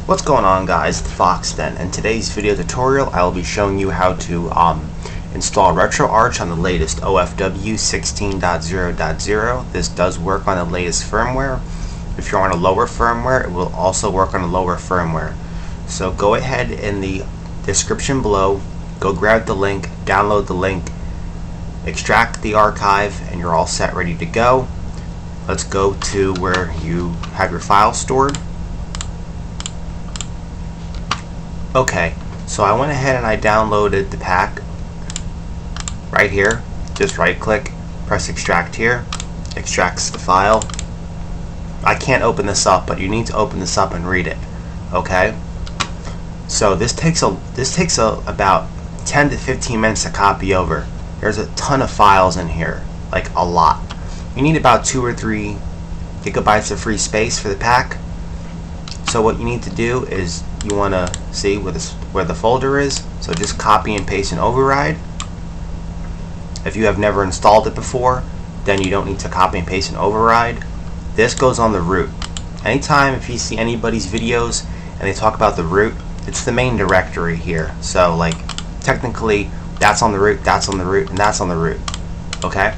What's going on, guys? It's Foxden. In today's video tutorial I will be showing you how to install retroarch on the latest OFW 16.0.0. This does work on the latest firmware. If you're on a lower firmware, it will also work on a lower firmware. So go ahead in the description below, go grab the link, download the link, extract the archive, and you're all set, ready to go. Let's go to where you have your file stored. Okay, so I went ahead and I downloaded the pack right here. Just right click, press extract here, extracts the file. I can't open this up, but you need to open this up and read it. Okay, so this takes about 10 to 15 minutes to copy over. There's a ton of files in here, like a lot. You need about 2 or 3 gigabytes of free space for the pack. So what you need to do is you want to see where the folder is, so just copy and paste and override. If you have never installed it before, then you don't need to copy and paste and override. This goes on the root. Anytime if you see anybody's videos and they talk about the root, it's the main directory here. So like technically that's on the root, that's on the root, and that's on the root. Okay?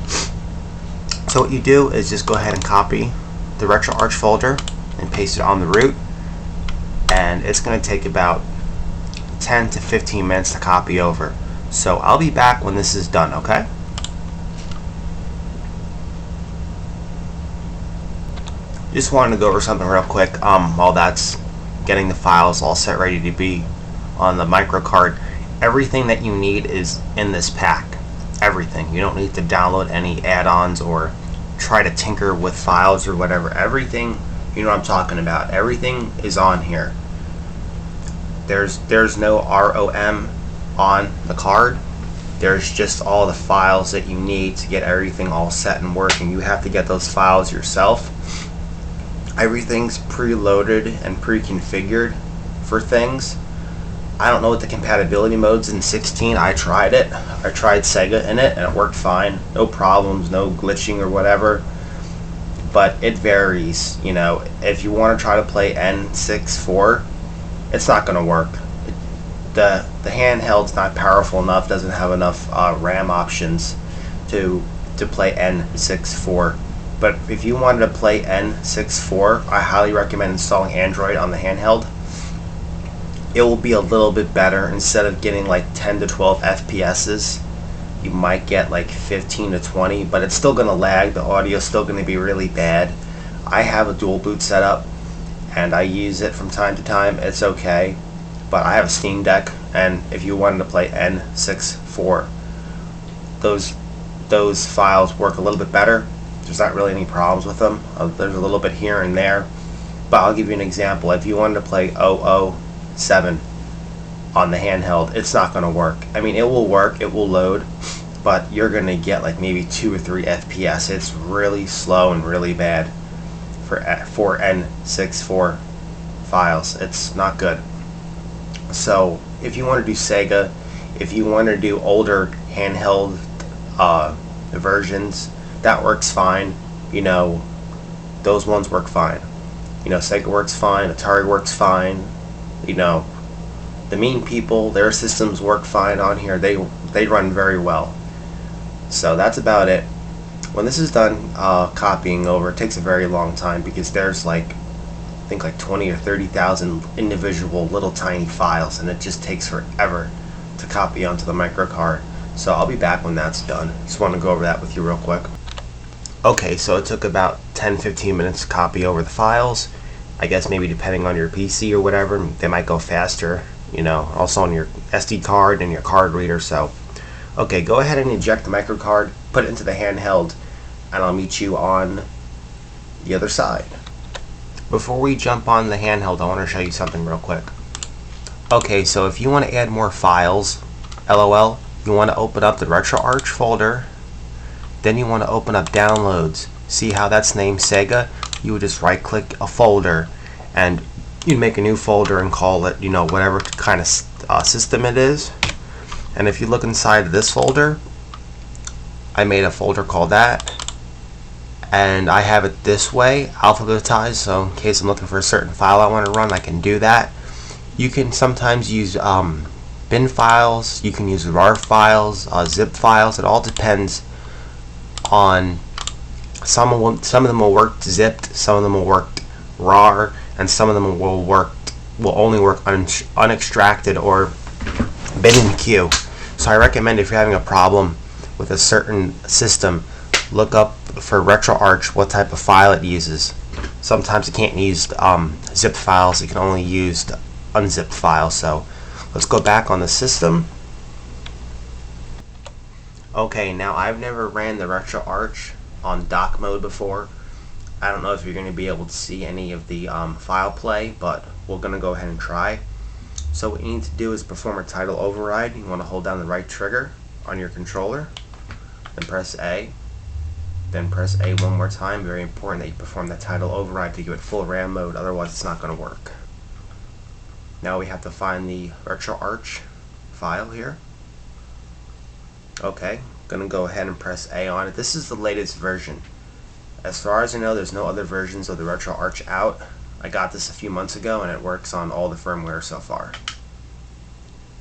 So what you do is just go ahead and copy the retroarch folder and paste it on the root. And it's going to take about 10 to 15 minutes to copy over. So I'll be back when this is done, okay? Just wanted to go over something real quick while that's getting the files all set, ready to be on the micro card. Everything that you need is in this pack. Everything. You don't need to download any add-ons or try to tinker with files or whatever. Everything, you know what I'm talking about. Everything is on here. There's no ROM on the card. There's just all the files that you need to get everything all set and working. You have to get those files yourself. Everything's preloaded and pre-configured for things. I don't know what the compatibility mode's in 16. I tried it. I tried Sega in it and it worked fine. No problems, no glitching or whatever. But it varies. You know, if you want to try to play N64, it's not going to work. The handheld's not powerful enough, doesn't have enough RAM options to play N64. But if you wanted to play N64, I highly recommend installing Android on the handheld. It will be a little bit better. Instead of getting like 10 to 12 FPSs, you might get like 15 to 20, but it's still going to lag. The audio's still going to be really bad. I have a dual boot setup and I use it from time to time. It's okay, but I have a Steam Deck, and if you wanted to play N64, those files work a little bit better. There's not really any problems with them. There's a little bit here and there, but I'll give you an example. If you wanted to play 007 on the handheld, it's not going to work. I mean, it will work, it will load, but you're going to get like maybe 2 or 3 FPS. It's really slow and really bad for N64 files. It's not good. So if you want to do Sega, if you want to do older handheld versions, that works fine. You know, those ones work fine. You know, Sega works fine, Atari works fine. You know, the mean people, their systems work fine on here. They run very well. So that's about it. When this is done copying over, it takes a very long time because there's like, I think like 20 or 30,000 individual little tiny files, and it just takes forever to copy onto the micro card. So I'll be back when that's done. Just want to go over that with you real quick. Okay, so it took about 10-15 minutes to copy over the files. I guess maybe depending on your PC or whatever, they might go faster, you know, also on your SD card and your card reader. So okay, go ahead and eject the micro card, put it into the handheld, and I'll meet you on the other side. Before we jump on the handheld, I want to show you something real quick. Okay, so if you want to add more files, LOL, you want to open up the retroarch folder, then you want to open up downloads. See how that's named Sega? You would just right click a folder and you'd make a new folder and call it, you know, whatever kind of system it is. And if you look inside of this folder, I made a folder called that, and I have it this way, alphabetized, so in case I'm looking for a certain file I want to run, I can do that. You can sometimes use bin files, you can use RAR files, zip files. It all depends on, some of them will work zipped, some of them will work RAR, and some of them will only work unextracted or bin in queue. So I recommend, if you're having a problem with a certain system, look up for retroarch what type of file it uses. Sometimes it can't use zipped files, it can only use unzipped files. So let's go back on the system. Okay, now I've never ran the retroarch on dock mode before. I don't know if you're going to be able to see any of the file play, but we're going to go ahead and try. So what you need to do is perform a title override. You want to hold down the right trigger on your controller, then press A, then press A one more time. Very important that you perform that title override to give it full RAM mode, otherwise it's not going to work. Now we have to find the retroarch file here. Okay, going to go ahead and press A on it. This is the latest version. As far as I know, there's no other versions of the retroarch out. I got this a few months ago and it works on all the firmware so far.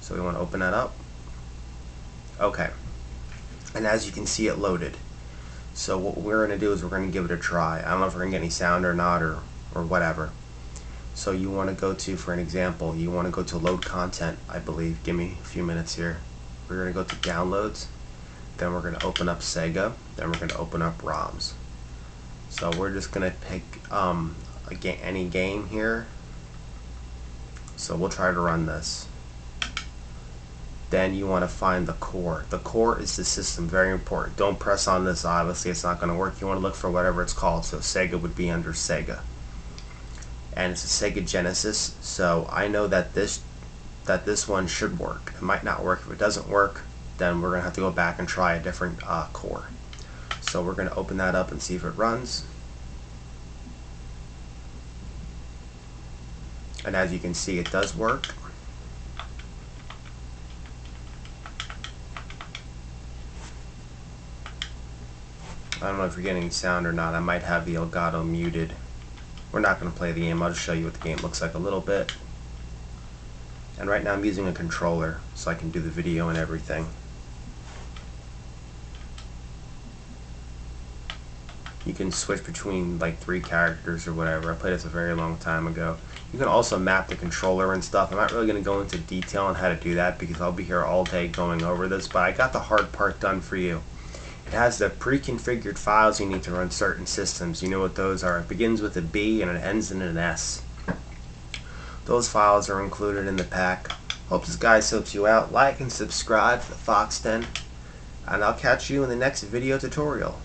So we want to open that up. Okay, and as you can see, it loaded. So what we're going to do is we're going to give it a try. I don't know if we're going to get any sound or not, or whatever. So you want to go to, for an example, you want to go to load content, I believe. Give me a few minutes here. We're going to go to downloads, then we're going to open up Sega, then we're going to open up ROMs. So we're just going to pick any game here. So we'll try to run this. Then you want to find the core. The core is the system, very important. Don't press on this, obviously it's not going to work. You want to look for whatever it's called. So Sega would be under Sega. And it's a Sega Genesis, so I know that this one should work. It might not work. If it doesn't work, then we're going to have to go back and try a different core. So we're going to open that up and see if it runs. And as you can see, it does work. I don't know if you're getting sound or not. I might have the Elgato muted. We're not going to play the game. I'll just show you what the game looks like a little bit. And right now I'm using a controller so I can do the video and everything. You can switch between like 3 characters or whatever. I played this a very long time ago. You can also map the controller and stuff. I'm not really going to go into detail on how to do that because I'll be here all day going over this, but I got the hard part done for you. It has the pre-configured files you need to run certain systems. You know what those are. It begins with a B and it ends in an S. Those files are included in the pack. Hope this guide helps you out. Like and subscribe to the Fox Den, and I'll catch you in the next video tutorial.